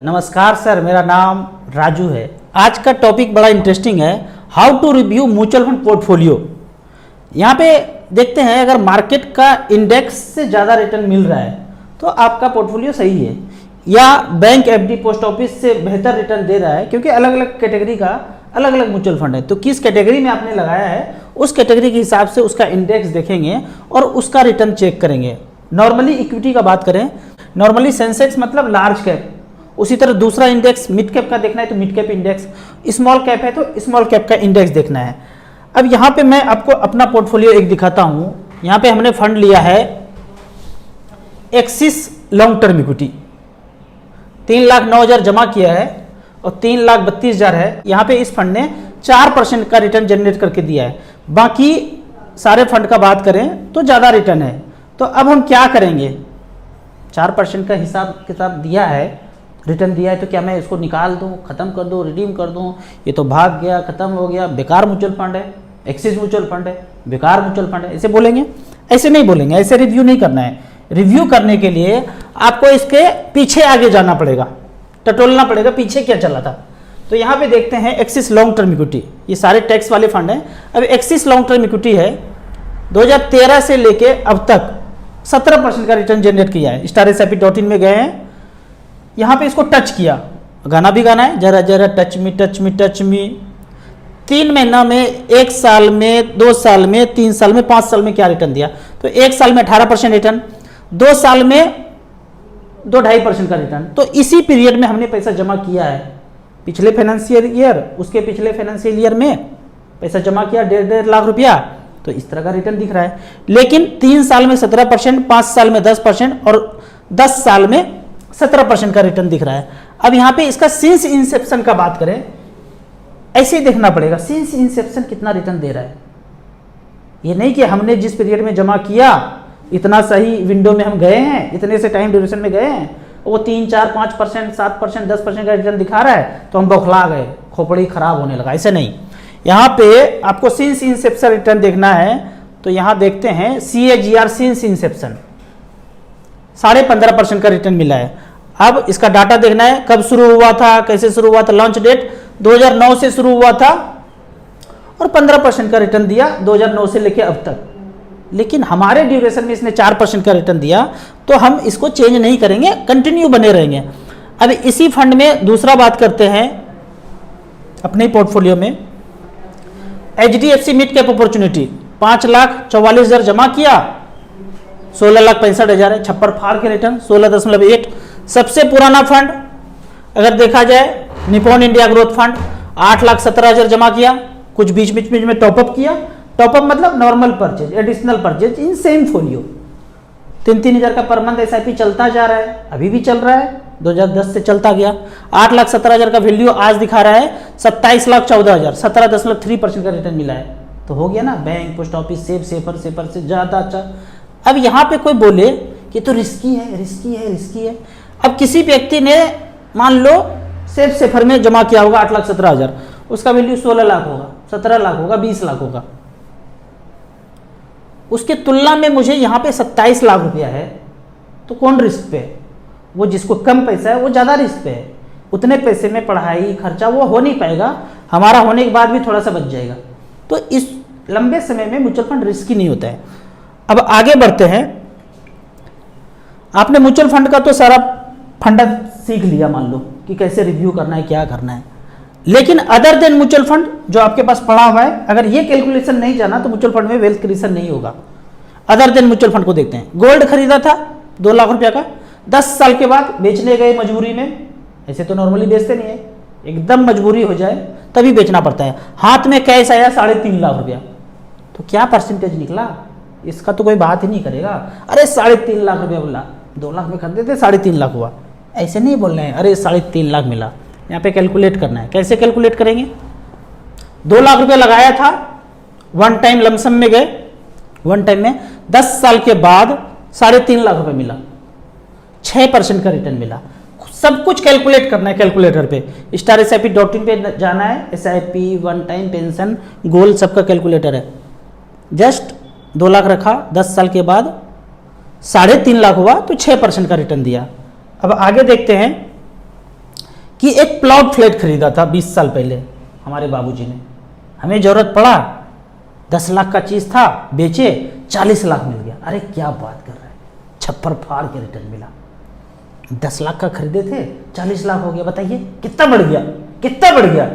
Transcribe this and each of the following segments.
नमस्कार सर, मेरा नाम राजू है। आज का टॉपिक बड़ा इंटरेस्टिंग है, how to review mutual fund portfolio. यहाँ पे देखते हैं अगर मार्केट का इंडेक्स से ज़्यादा रिटर्न मिल रहा है तो आपका पोर्टफोलियो सही है, या बैंक एफडी पोस्ट ऑफिस से बेहतर रिटर्न दे रहा है, क्योंकि अलग अलग कैटेगरी का अलग अलग म्यूचुअल फंड है। तो किस कैटेगरी में आपने लगाया है उस कैटेगरी के हिसाब से उसका इंडेक्स देखेंगे और उसका रिटर्न चेक करेंगे। नॉर्मली इक्विटी का बात करें, नॉर्मली सेंसेक्स मतलब लार्ज कैप, उसी तरह दूसरा इंडेक्स मिड कैप का देखना है तो mid cap index, small cap है तो स्मॉल कैप का इंडेक्स देखना है। अब यहाँ पे मैं आपको अपना पोर्टफोलियो एक दिखाता हूँ। यहाँ पे हमने फंड लिया है एक्सिस लॉन्ग टर्म इक्विटी, 3,09,000 जमा किया है और 3,32,000 है। यहाँ पे इस फंड ने 4% का रिटर्न जनरेट करके दिया है। बाकी सारे फंड का बात करें तो ज़्यादा रिटर्न है। तो अब हम क्या करेंगे, 4% का हिसाब किताब दिया है, रिटर्न दिया है, तो क्या मैं इसको निकाल दूं, खत्म कर दूं, रिडीम कर दूं, ये तो भाग गया, खत्म हो गया, बेकार म्यूचुअल फंड है, एक्सिस म्यूचुअल फंड है, बेकार म्यूचुअल फंड है, ऐसे बोलेंगे? ऐसे नहीं बोलेंगे, ऐसे रिव्यू नहीं करना है। रिव्यू करने के लिए आपको इसके पीछे आगे जाना पड़ेगा, टटोलना पड़ेगा पीछे क्या चला था। तो यहाँ पे देखते हैं एक्सिस लॉन्ग टर्म इक्विटी, ये सारे टैक्स वाले फंड हैं। अब एक्सिस लॉन्ग टर्म इक्विटी है, 2013 से लेके अब तक 17% का रिटर्न जनरेट किया है। StarSIP.in में गए हैं, यहाँ पे इसको टच किया, गाना भी गाना है, जरा जरा touch me touch me touch me. 3 महीना में, 1 साल में, 2 साल में, 3 साल में, 5 साल में क्या रिटर्न दिया? तो 1 साल में 18% रिटर्न, 2 साल में 2-2.5% का रिटर्न। तो इसी पीरियड में हमने पैसा जमा किया है। पिछले फाइनेंशियल ईयर, उसके पिछले फाइनेंशियल ईयर में पैसा जमा किया 1.5 लाख रुपया, तो इस तरह का रिटर्न दिख रहा है। लेकिन 3 साल में 17%, 5 साल में 10% और 10 साल में 17% का रिटर्न दिख रहा है। अब यहाँ पे इसका सिंस इंसेप्शन का बात करें, ऐसे ही देखना पड़ेगा सिंस इंसेप्शन कितना रिटर्न दे रहा है। ये नहीं कि हमने जिस पीरियड में जमा किया इतना सही विंडो में हम गए हैं, इतने से टाइम ड्यूरेशन में गए हैं, वो 3, 4, 5%, 7%, 10% का रिटर्न दिखा रहा है तो हम बौखला गए, खोपड़ी खराब होने लगा। ऐसे नहीं, यहाँ पे आपको सिंस इंसेप्शन रिटर्न देखना है। तो यहाँ देखते हैं CAGR सिंस इंसेप्शन 15.5% का रिटर्न मिला है। अब इसका डाटा देखना है, कब शुरू हुआ था, कैसे शुरू हुआ था। लॉन्च डेट 2009 से शुरू हुआ था और 15% का रिटर्न दिया 2009 से लेके अब तक। लेकिन हमारे ड्यूरेशन में इसने 4% का रिटर्न दिया, तो हम इसको चेंज नहीं करेंगे, कंटिन्यू बने रहेंगे। अब इसी फंड में दूसरा बात करते हैं अपने पोर्टफोलियो में, HDFC मिड कैप अपॉर्चुनिटी 5,44,000 जमा किया, 16,65,000 है, छप्पर फाड़ के रिटर्न 16.8। सबसे पुराना फंड अगर देखा जाए निपॉन इंडिया ग्रोथ फंड 8,17,000 जमा किया, कुछ बीच बीच में टॉपअप किया। टॉपअप मतलब normal purchase, additional purchase in same folio. 3,000 का पर मंथ SIP चलता जा रहा है, अभी भी चल रहा है, 2010 से चलता गया। 8,17,000 का वैल्यू आज दिखा रहा है 27,14,000, 17.3% का रिटर्न मिला है। तो हो गया ना, बैंक, पोस्ट ऑफिस, सेफर से ज़्यादा अच्छा। अब यहाँ पे कोई बोले कि तो रिस्की है। अब किसी व्यक्ति ने मान लो सेफर में जमा किया होगा 8,17,000, उसका वैल्यू 16 लाख होगा, 17 लाख होगा, 20 लाख होगा। उसके तुलना में मुझे यहाँ पे 27 लाख रुपया है, तो कौन रिस्क पे है? वो जिसको कम पैसा है वो ज़्यादा रिस्क पे है। उतने पैसे में पढ़ाई खर्चा वो हो नहीं पाएगा, हमारा होने के बाद भी थोड़ा सा बच जाएगा। तो इस लंबे समय में म्यूचुअल फंड रिस्की नहीं होता है। अब आगे बढ़ते हैं। आपने म्यूचुअल फंड का तो सारा फंडा सीख लिया, मान लो कि कैसे रिव्यू करना है, क्या करना है। लेकिन अदर देन म्यूचुअल फंड जो आपके पास पड़ा हुआ है, अगर ये कैलकुलेशन नहीं जाना तो म्यूचुअल फंड में वेल्थ क्रिएशन नहीं होगा। अदर देन म्यूचुअल फंड को देखते हैं। गोल्ड खरीदा था 2 लाख रुपया का, 10 साल के बाद बेचने गए मजबूरी में, ऐसे तो नॉर्मली बेचते नहीं है, एकदम मजबूरी हो जाए तभी बेचना पड़ता है। हाथ में कैश आया 3.5 लाख रुपया, तो क्या परसेंटेज निकला, इसका तो कोई बात ही नहीं करेगा। अरे 3.5 लाख रुपया बोला, 2 लाख में खरीदे थे 3.5 लाख हुआ, ऐसे नहीं बोल रहे हैं अरे 3.5 लाख मिला। यहाँ पे कैलकुलेट करना है, कैसे कैलकुलेट करेंगे? 2 लाख रुपया लगाया था, वन टाइम लमसम में गए, वन टाइम में 10 साल के बाद 3.5 लाख रुपये मिला, 6% का रिटर्न मिला। सब कुछ कैलकुलेट करना है कैलकुलेटर पे, StarSIP.in पे जाना है, SIP, वन टाइम, पेंशन, गोल, सबका कैलकुलेटर है। जस्ट 2 लाख रखा, 10 साल के बाद 3.5 लाख हुआ तो 6% का रिटर्न दिया। अब आगे देखते हैं कि एक प्लॉट फ्लैट खरीदा था 20 साल पहले हमारे बाबूजी ने, हमें जरूरत पड़ा, 10 लाख का चीज था, बेचे 40 लाख मिल गया। अरे क्या बात कर रहे हैं, छप्पर फाड़ के रिटर्न मिला। 10 लाख का खरीदे थे, 40 लाख हो गया। बताइए कितना बढ़ गया, कितना बढ़ गया,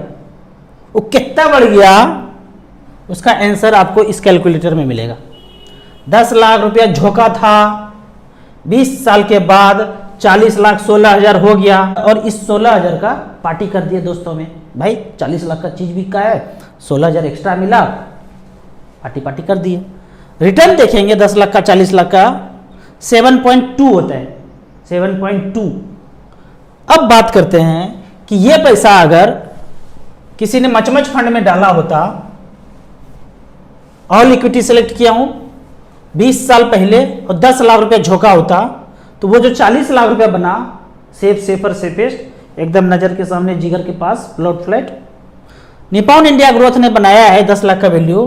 वो कितना बढ़ गया, उसका आंसर आपको इस कैलकुलेटर में मिलेगा। 10 लाख रुपया झोंका था, 20 साल के बाद 40 लाख 16,000 हो गया, और इस 16,000 का पार्टी कर दिए दोस्तों में। भाई 40 लाख का चीज बिका है, 16,000 एक्स्ट्रा मिला, पार्टी पार्टी कर दिए। रिटर्न देखेंगे 10 लाख का 40 लाख का 7.2 होता है, 7.2। अब बात करते हैं कि ये पैसा अगर किसी ने मचमच फंड में डाला होता, ऑल इक्विटी सेलेक्ट किया हूं 20 साल पहले, और 10 लाख रुपया झोंका होता, तो वो जो 40 लाख रुपया बना, सेफर सेफेस्ट, एकदम नजर के सामने, जिगर के पास, plot flat, Nippon India Growth ने बनाया है 10 लाख का वैल्यू।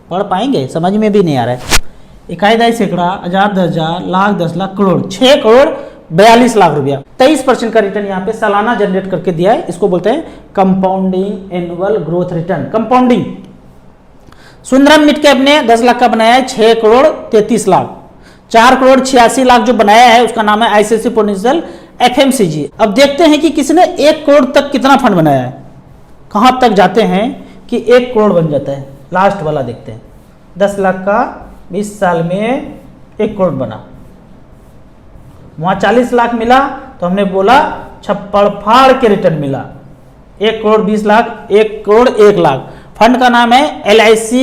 पढ़ पाएंगे, समझ में भी नहीं आ रहा है। इकाई दाई सैकड़ा, हजार, 10,000, लाख, 10 लाख, करोड़, 6 करोड़ 42 लाख रुपया, 23% का रिटर्न यहाँ पे सालाना जनरेट करके दिया है। इसको बोलते हैं compounding annual growth return, compounding. Sundaram mid cap ने 10 लाख का बनाया है 6 करोड़ 33 लाख, 4 करोड़ 86 लाख जो बनाया है उसका नाम है आईसीआईसीआई प्रूडेंशियल एफएमसीजी। अब देखते हैं कि किसने 1 करोड़ तक कितना फंड बनाया है, कहां तक जाते हैं कि 1 करोड़ बन जाता है। लास्ट वाला देखते हैं, 10 लाख का 20 साल में 1 करोड़ बना, वहां 40 लाख मिला, तो हमने बोला छप्पड़ फाड़ के रिटर्न मिला, 1 करोड़ 20 लाख, 1 करोड़ 1 लाख। फंड का नाम है LIC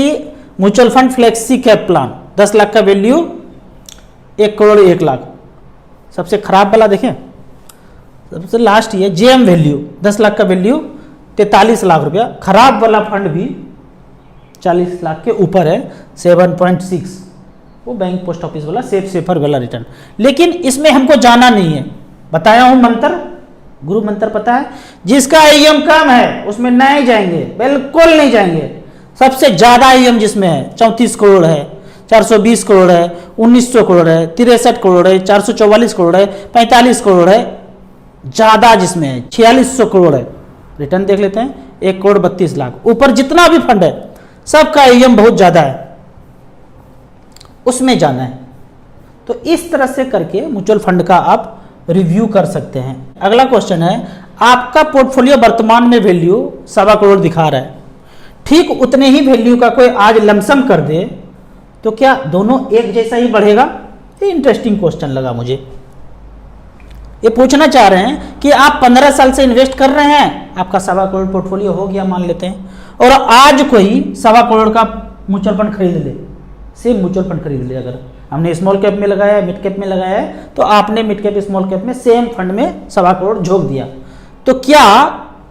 mutual fund flexi cap plan, 10 lakh का वैल्यू, 1 करोड़ 1 लाख। सबसे खराब वाला देखें, सबसे लास्ट ये JM वैल्यू, 10 लाख का वैल्यू 43 लाख रुपया। खराब वाला फंड भी 40 लाख के ऊपर है, 7.6, वो बैंक पोस्ट ऑफिस वाला सेफर वाला रिटर्न। लेकिन इसमें हमको जाना नहीं है, बताया हूं मंत्र, गुरु मंत्र पता है, जिसका AUM कम है उसमें नहीं जाएंगे, बिल्कुल नहीं जाएंगे। सबसे ज्यादा AUM जिसमें है 34 करोड़ है, 420 करोड़ है, 1900 करोड़ है, 63 करोड़ है, 444 करोड़ है, 45 करोड़ है, ज्यादा जिसमें है 4600 करोड़ है। रिटर्न देख लेते हैं, 1 करोड़ 32 लाख। ऊपर जितना भी फंड है सबका AUM बहुत ज्यादा है, उसमें जाना है। तो इस तरह से करके म्यूचुअल फंड का आप रिव्यू कर सकते हैं। अगला क्वेश्चन है, आपका पोर्टफोलियो वर्तमान में वैल्यू 1.25 करोड़ दिखा रहा है, ठीक उतने ही वैल्यू का कोई आज लमसम कर दे तो क्या दोनों एक जैसा ही बढ़ेगा? ये इंटरेस्टिंग क्वेश्चन लगा मुझे। ये पूछना चाह रहे हैं कि आप 15 साल से इन्वेस्ट कर रहे हैं, आपका 1.25 करोड़ पोर्टफोलियो हो गया मान लेते हैं, और आज कोई 1.25 करोड़ का म्यूचुअल फंड खरीद ले, सेम म्यूचुअल फंड खरीद ले, अगर हमने स्मॉल कैप में लगाया है, मिड कैप में लगाया है, तो आपने मिड कैप स्मॉल कैप में सेम फंड में 1.25 करोड़ झोंक दिया, तो क्या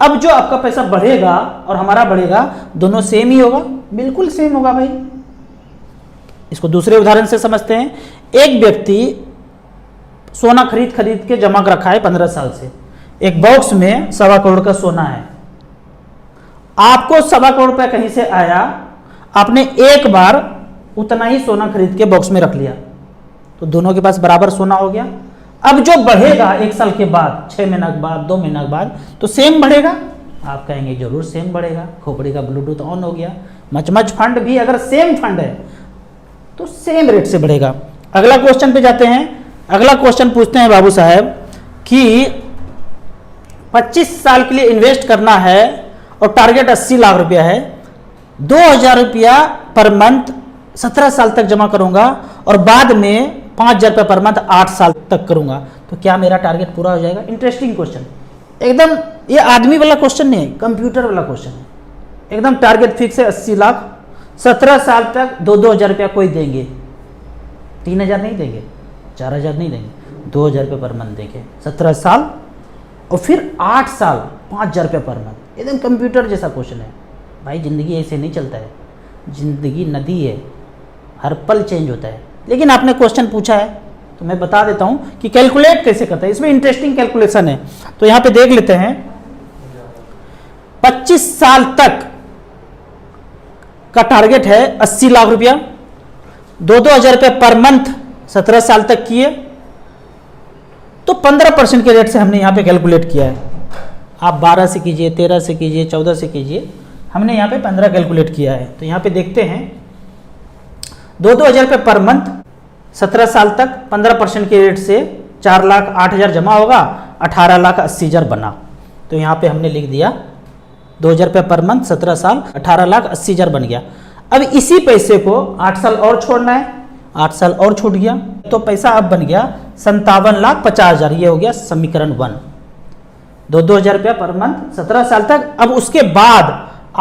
अब जो आपका पैसा बढ़ेगा और हमारा बढ़ेगा दोनों सेम ही होगा? बिल्कुल सेम होगा भाई। इसको दूसरे उदाहरण से समझते हैं। एक व्यक्ति सोना खरीद के जमा कर रखा है 15 साल से, एक बॉक्स में 1.25 करोड़ का सोना है, आपको 1.25 करोड़ रुपया कहीं से आया, आपने एक बार उतना ही सोना खरीद के बॉक्स में रख लिया, तो दोनों के पास बराबर सोना हो गया। अब जो बढ़ेगा 1 साल के बाद, 6 महीना के बाद, 2 महीना के बाद, तो सेम बढ़ेगा। आप कहेंगे जरूर सेम बढ़ेगा, खोपड़ी का ब्लूटूथ ऑन हो गया। मच फंड भी अगर सेम फंड है तो सेम रेट से बढ़ेगा। अगला क्वेश्चन पे जाते हैं। अगला क्वेश्चन पूछते हैं बाबू साहब कि 25 साल के लिए इन्वेस्ट करना है और टारगेट 80 लाख रुपया है, 2,000 रुपया पर मंथ 17 साल तक जमा करूंगा और बाद में 5,000 रुपये पर मंथ 8 साल तक करूंगा, तो क्या मेरा टारगेट पूरा हो जाएगा? इंटरेस्टिंग क्वेश्चन, एकदम ये आदमी वाला क्वेश्चन नहीं है, कंप्यूटर वाला क्वेश्चन है। एकदम टारगेट फिक्स है 80 लाख, 17 साल तक 2,000 रुपया कोई देंगे, 3,000 नहीं देंगे, 4,000 नहीं देंगे, 2,000 रुपये पर मंथ देंगे 17 साल, और फिर 8 साल 5,000 रुपये पर मंथ। एकदम कंप्यूटर जैसा क्वेश्चन है भाई। जिंदगी ऐसे नहीं चलता है, जिंदगी नदी है, हर पल चेंज होता है। लेकिन आपने क्वेश्चन पूछा है तो मैं बता देता हूं कि कैलकुलेट कैसे करता है। इसमें इंटरेस्टिंग कैलकुलेशन है, तो यहां पे देख लेते हैं। 25 साल तक का टारगेट है 80 लाख रुपया, 2,000 रुपये पर मंथ 17 साल तक किए, तो 15% के रेट से हमने यहां पे कैलकुलेट किया है। आप 12 से कीजिए, 13 से कीजिए, 14 से कीजिए। हमने यहाँ पे 15 कैलकुलेट किया है। तो यहाँ पे देखते हैं 2-2 हज़ार रुपये पर मंथ 17 साल तक 15% के रेट से 4,08,000 जमा होगा, 18,80,000 बना। तो यहाँ पे हमने लिख दिया 2,000 रुपये पर मंथ 17 साल 18,80,000 बन गया। अब इसी पैसे को 8 साल और छोड़ना है, 8 साल और छूट गया तो पैसा अब बन गया 57,50,000। ये हो गया समीकरण 1। 2-2 हज़ार रुपया पर मंथ 17 साल तक। अब उसके बाद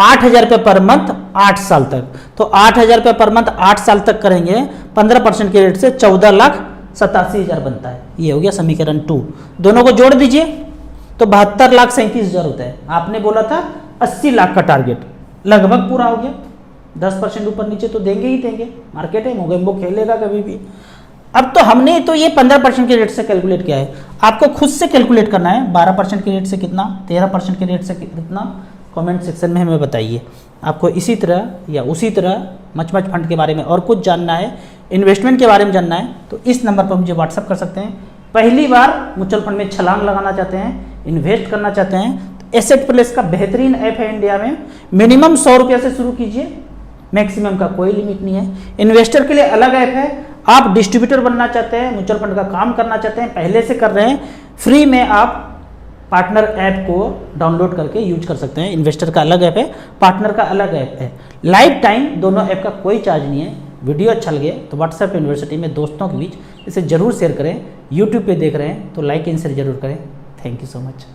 8,000 रुपये पर मंथ 8 साल तक। तो 8,000 रुपये पर मंथ 8 साल तक करेंगे 15% के रेट से 14,87,000 बनता है। ये हो गया समीकरण 2। दोनों को जोड़ दीजिए तो 72,37,000 होता है। आपने बोला था 80 लाख का टारगेट, लगभग पूरा हो गया। 10% ऊपर नीचे तो देंगे ही देंगे, मार्केट है, मोगेम्बो खेलेगा कभी भी। अब तो हमने तो ये 15% के रेट से कैलकुलेट किया है, आपको खुद से कैलकुलेट करना है। 12% के रेट से कितना, 13% के रेट से कितना, कमेंट सेक्शन में हमें बताइए। आपको इसी तरह या उसी तरह मच फंड के बारे में और कुछ जानना है, इन्वेस्टमेंट के बारे में जानना है, तो इस नंबर पर मुझे व्हाट्सअप कर सकते हैं। पहली बार म्यूचुअल फंड में छलांग लगाना चाहते हैं, इन्वेस्ट करना चाहते हैं, तो एसेट प्लेस का बेहतरीन ऐप है इंडिया में। मिनिमम 100 रुपये से शुरू कीजिए, मैक्सिमम का कोई लिमिट नहीं है। इन्वेस्टर के लिए अलग ऐप है। आप डिस्ट्रीब्यूटर बनना चाहते हैं, म्यूचुअल फंड का काम करना चाहते हैं, पहले से कर रहे हैं, फ्री में आप पार्टनर ऐप को डाउनलोड करके यूज कर सकते हैं। इन्वेस्टर का अलग ऐप है, पार्टनर का अलग ऐप है। लाइफ टाइम दोनों ऐप का कोई चार्ज नहीं है। वीडियो अच्छा लगे तो व्हाट्सएप यूनिवर्सिटी में दोस्तों के बीच इसे जरूर शेयर करें। यूट्यूब पे देख रहे हैं तो लाइक एंड शेयर जरूर करें। Thank you so much.